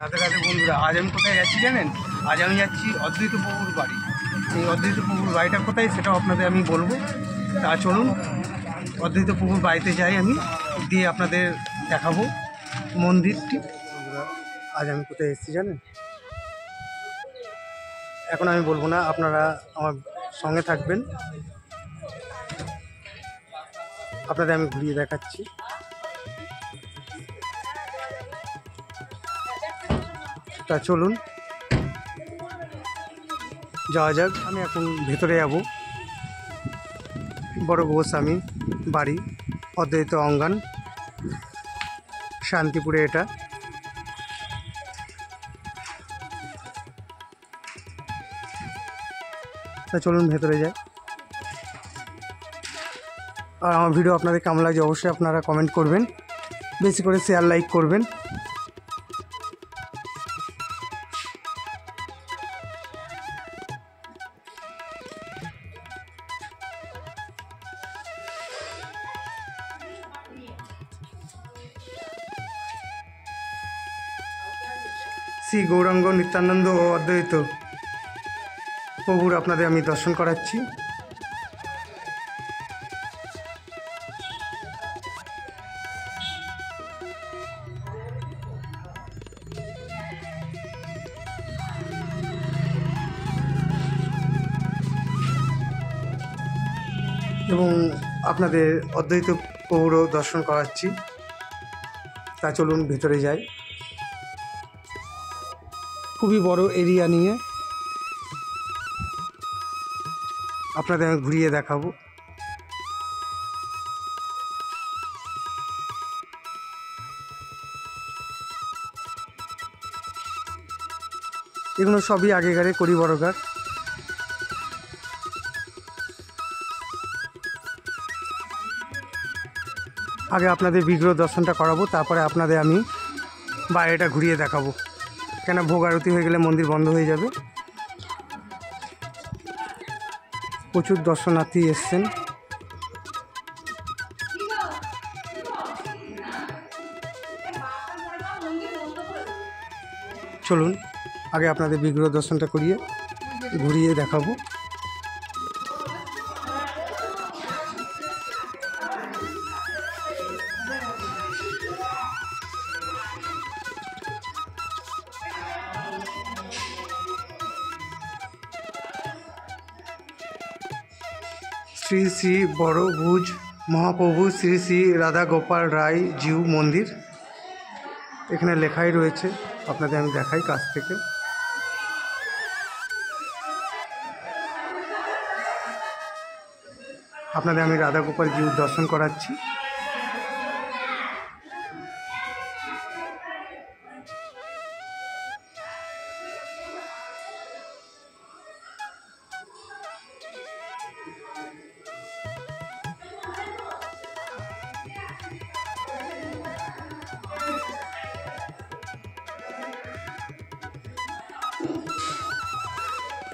রাধে রাধে বন্ধুরা, আজ আমি কোথায় যাচ্ছি জানেন? আজ আমি যাচ্ছি অদ্বৈত প্রভুর বাড়ি। এই অদ্বৈত প্রভুর বাড়িটা কোথায় সেটাও আপনাদের আমি বলবো। তা চলুন অদ্বৈত প্রভুর বাড়িতে যাই, আমি দিয়ে আপনাদের দেখাবো মন্দিরটি। বন্ধুরা, আজ আমি কোথায় এসেছি জানেন? এখন আমি বলবো না, আপনারা আমার সঙ্গে থাকবেন, আপনাদের আমি ঘুরিয়ে দেখাচ্ছি। তা চলুন যাওয়া যাক। আমি এখন ভেতরে যাব। বড় গোস্বামী বাড়ি, অদ্বৈত অঙ্গন, শান্তিপুরে এটা। তা চলুন ভেতরে যাই। আর আমার ভিডিও আপনাদের কেমন লাগছে অবশ্যই আপনারা কমেন্ট করবেন, বেশি করে শেয়ার লাইক করবেন। শ্রী গৌরাঙ্গ নিত্যানন্দ ও অদ্বৈত প্রভুর আপনাদের আমি দর্শন করাচ্ছি। এবং আপনাদের অদ্বৈত প্রভুরও দর্শন করাচ্ছি। তা চলুন ভেতরে যাই। খুবই বড় এরিয়া নিয়ে আপনাদের আমি ঘুরিয়ে দেখাবো। এগুলো সবই আগেকারে করি বড়গার। আগে আপনাদের বিগ্রহ দর্শনটা করাবো, তারপরে আপনাদের আমি বাইরেটা ঘুরিয়ে দেখাবো, কেন ভোগ আরতি হয়ে গেলে মন্দির বন্ধ হয়ে যাবে। প্রচুর দর্শনার্থী এসছেন। চলুন আগে আপনাদের বিগ্রহ দর্শনটা করিয়ে ঘুরিয়ে দেখাবো। শ্রী শ্রী বড়ভুজ মহাপ্রভু শ্রী শ্রী রাধা গোপাল রায় জিউ মন্দির, এখানে লেখাই রয়েছে। আপনাদের আমি দেখাই কাছ থেকে। আপনাদের আমি রাধা গোপাল জিউ দর্শন করাচ্ছি।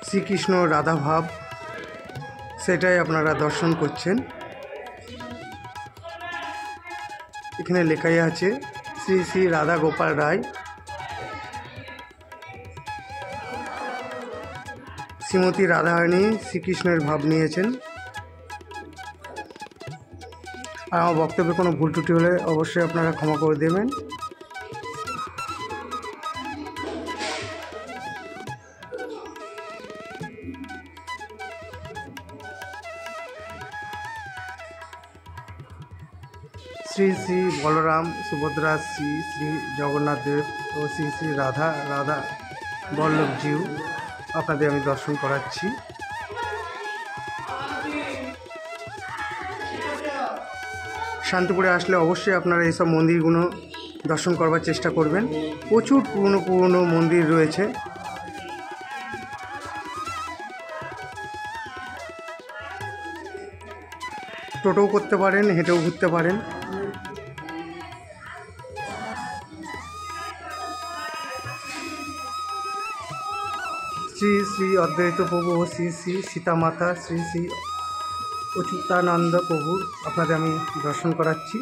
শ্রীকৃষ্ণ রাধা ভাব সেটাই আপনারা দর্শন করছেন। এখানে লেখাই আছে শ্রী শ্রী রাধা গোপাল রায়। শ্রীমতী রাধারানী শ্রীকৃষ্ণের ভাব নিয়েছেন। আর আমার বক্তব্যে কোনো ভুল ত্রুটি হলে অবশ্যই আপনারা ক্ষমা করে দেবেন। শ্রী শ্রী বলরাম সুভদ্রা, শ্রী শ্রী জগন্নাথ দেব ও শ্রী শ্রী রাধা বল্লভ জিউ আপনাদের আমি দর্শন করাচ্ছি। শান্তিপুরে আসলে অবশ্যই আপনারা এইসব মন্দিরগুলো দর্শন করবার চেষ্টা করবেন। প্রচুর পুরনো মন্দির রয়েছে। টোটোও করতে পারেন, হেঁটেও ঘুরতে পারেন। শ্রী শ্রী অদ্বৈত প্রভু ও শ্রী শ্রী সীতামাতা শ্রী শ্রী অচ্যুতানন্দ প্রভুর আপনাদের আমি দর্শন করাচ্ছি।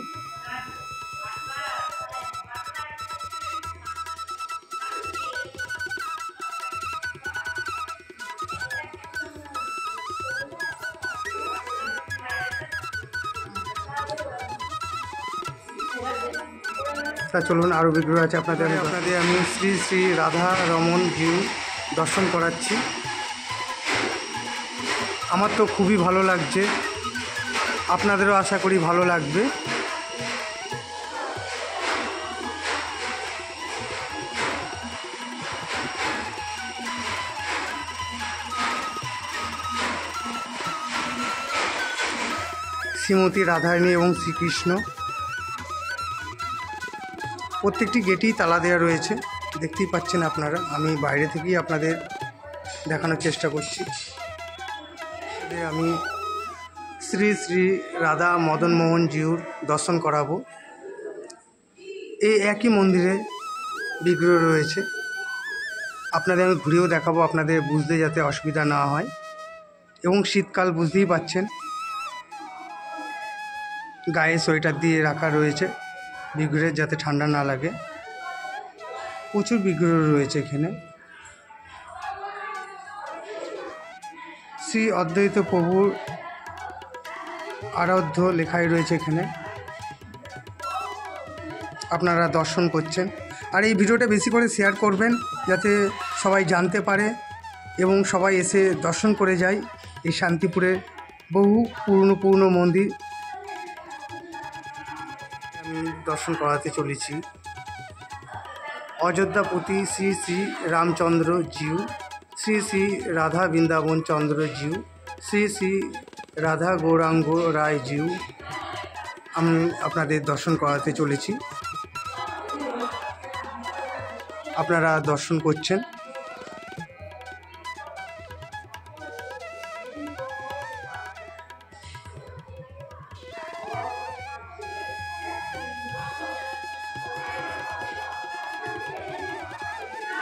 তা চলুন আরও বিগ্রহ আছে আপনাদের আমি শ্রী শ্রী রাধা রমন জিউ দর্শন করাচ্ছি। আমার তো খুবই ভালো লাগছে, আপনাদেরও আশা করি ভালো লাগবে। শ্রীমতী রাধারানী এবং শ্রীকৃষ্ণ, প্রত্যেকটি গেটেই তালা দেওয়া রয়েছে, দেখতেই পাচ্ছেন আপনারা। আমি বাইরে থেকেই আপনাদের দেখানোর চেষ্টা করছি। আমি শ্রী শ্রী রাধা মদন মোহন জিউর দর্শন করাবো। এই একই মন্দিরে বিগ্রহ রয়েছে, আপনাদের আমি ঘুরেও দেখাবো, আপনাদের বুঝতে যাতে অসুবিধা না হয়। এবং শীতকাল বুঝতেই পাচ্ছেন, গায়ে সোয়েটার দিয়ে রাখা রয়েছে বিগ্রহের, যাতে ঠান্ডা না লাগে। প্রচুর বিগ্রহ রয়েছে এখানে। শ্রী অদ্বৈত প্রভুর আরাধ্য লেখাই রয়েছে এখানে, আপনারা দর্শন করছেন। আর এই ভিডিওটা বেশি করে শেয়ার করবেন, যাতে সবাই জানতে পারে এবং সবাই এসে দর্শন করে যায়। এই শান্তিপুরের বহু পুরনো মন্দির আমি দর্শন করাতে চলেছি। অযোধ্যাপতি শ্রী শ্রী রামচন্দ্র জিউ, শ্রী শ্রী রাধা বৃন্দাবন চন্দ্র জিউ, শ্রী শ্রী রাধা গৌরাঙ্গ রায় জিউ আমি আপনাদের দর্শন করাতে চলেছি। আপনারা দর্শন করছেন।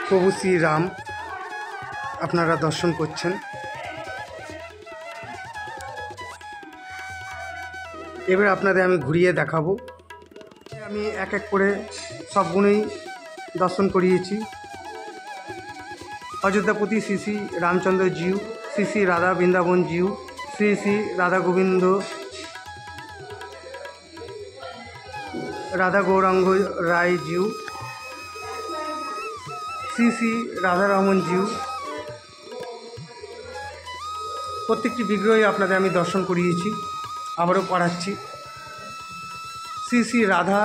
প্রভু শ্রীরাম আপনারা দর্শন করছেন। এবার আপনাদের আমি ঘুরিয়ে দেখাবো। আমি এক এক করে সবগুলোই দর্শন করিয়েছি। অযোধ্যাপতি শ্রী শ্রী রামচন্দ্র জিউ, শ্রী শ্রী রাধা বৃন্দাবন জিউ, শ্রী শ্রী রাধা গোবিন্দ রাধা গৌরাঙ্গ রায় জিউ, শ্রী শ্রী রাধারমন জিউ, প্রত্যেকটি বিগ্রহই আপনাদের আমি দর্শন করিয়েছি, আবারও করাচ্ছি। শ্রী শ্রী রাধা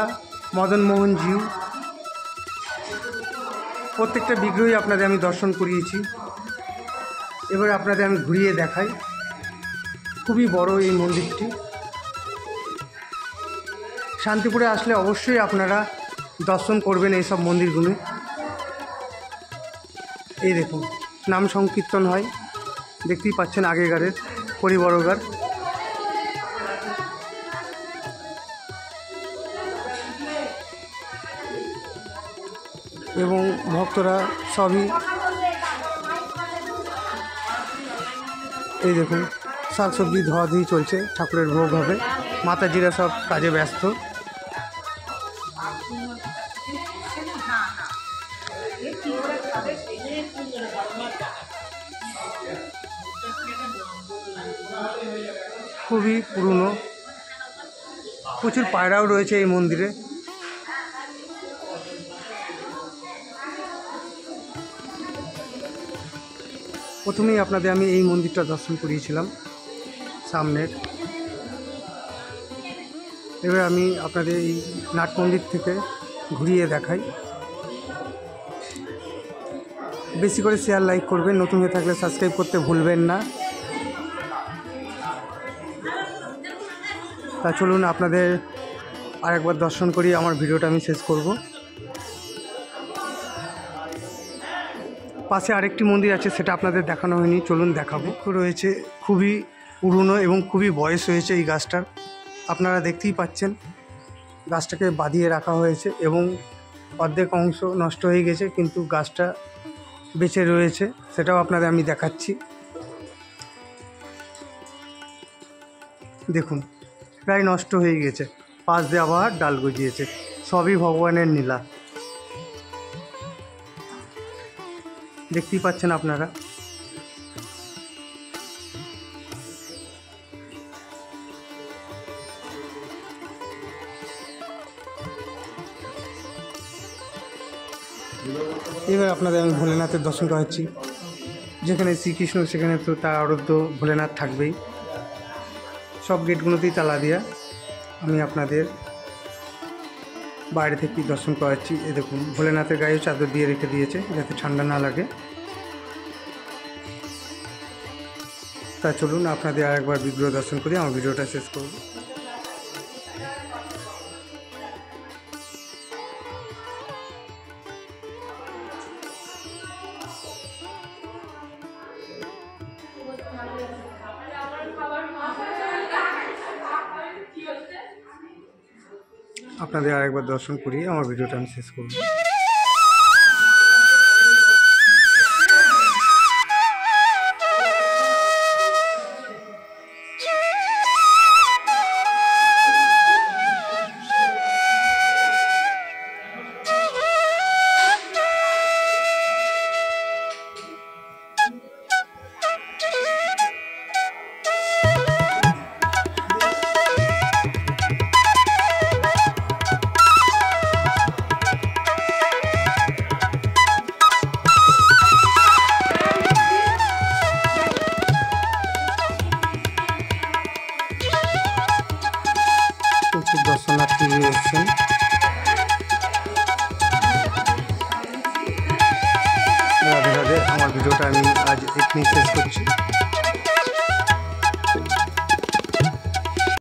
মদন মোহন জিউ, প্রত্যেকটা বিগ্রহই আপনাদের আমি দর্শন করিয়েছি। এবার আপনাদের আমি ঘুরিয়ে দেখাই। খুবই বড় এই মন্দিরটি। শান্তিপুরে আসলে অবশ্যই আপনারা দর্শন করবেন এইসব মন্দিরগুলো। এই দেখুন, নাম সংকীর্তন হয়, দেখতেই পাচ্ছেন আগেকারের পরিবরগার। এবং ভক্তরা সবই এই দেখুন, শাকসবজি ধোয়াধুয়ি চলছে, ঠাকুরের ভোগ হবে, মাতাজিরা সব কাজে ব্যস্ত। খুবই পুরনো, প্রচুর পায়রাও রয়েছে এই মন্দিরে। প্রথমেই আপনাদের আমি এই মন্দিরটা দর্শন করিয়েছিলাম সামনের। এবার আমি আপনাদের এই নাট মন্দির থেকে ঘুরিয়ে দেখাই। বেশি করে শেয়ার লাইক করবেন, নতুন হয়ে থাকলে সাবস্ক্রাইব করতে ভুলবেন না। তা চলুন আপনাদের আরেকবার দর্শন করি, আমার ভিডিওটা আমি শেষ করব। পাশে আরেকটি মন্দির আছে, সেটা আপনাদের দেখানো হয়নি, চলুন দেখাবো। রয়েছে খুবই পুরনো এবং খুবই বয়স হয়েছে এই গাছটার, আপনারা দেখতেই পাচ্ছেন। গাছটাকে বাঁধিয়ে রাখা হয়েছে এবং অর্ধেক অংশ নষ্ট হয়ে গেছে, কিন্তু গাছটা বেঁচে রয়েছে, সেটাও আপনাদের আমি দেখাচ্ছি। দেখুন, প্রায় নষ্ট হয়ে গেছে, পাশ দিয়ে আবার ডাল গজিয়েছে, সবই ভগবানের লীলা, দেখতেই পাচ্ছেন আপনারা। এবার আপনাদের আমি ভোলেনাথের দর্শন করাচ্ছি। যেখানে শ্রীকৃষ্ণ সেখানে তো তার আরাধ্য ভোলেনাথ থাকবেই। সব গেটগুলোতেই তালা দেওয়া। আমি আপনাদের বাইরে থেকেই দর্শন করাচ্ছি। এ দেখুন, ভোলেনাথের গায়েও চাদর দিয়ে রেখে দিয়েছে যাতে ঠান্ডা না লাগে। তা চলুন আপনাদের আরেকবার বিগ্রহ দর্শন করি, আমার ভিডিওটা শেষ করব। আপনাদের আরেকবার দর্শন করিয়ে আমার ভিডিওটা আমি শেষ করব। প্রচুর দর্শনার্থী এসেছেন। রাধে রাধে। আমার ভিডিওটা আমি আজ এখানেই শেষ করছি।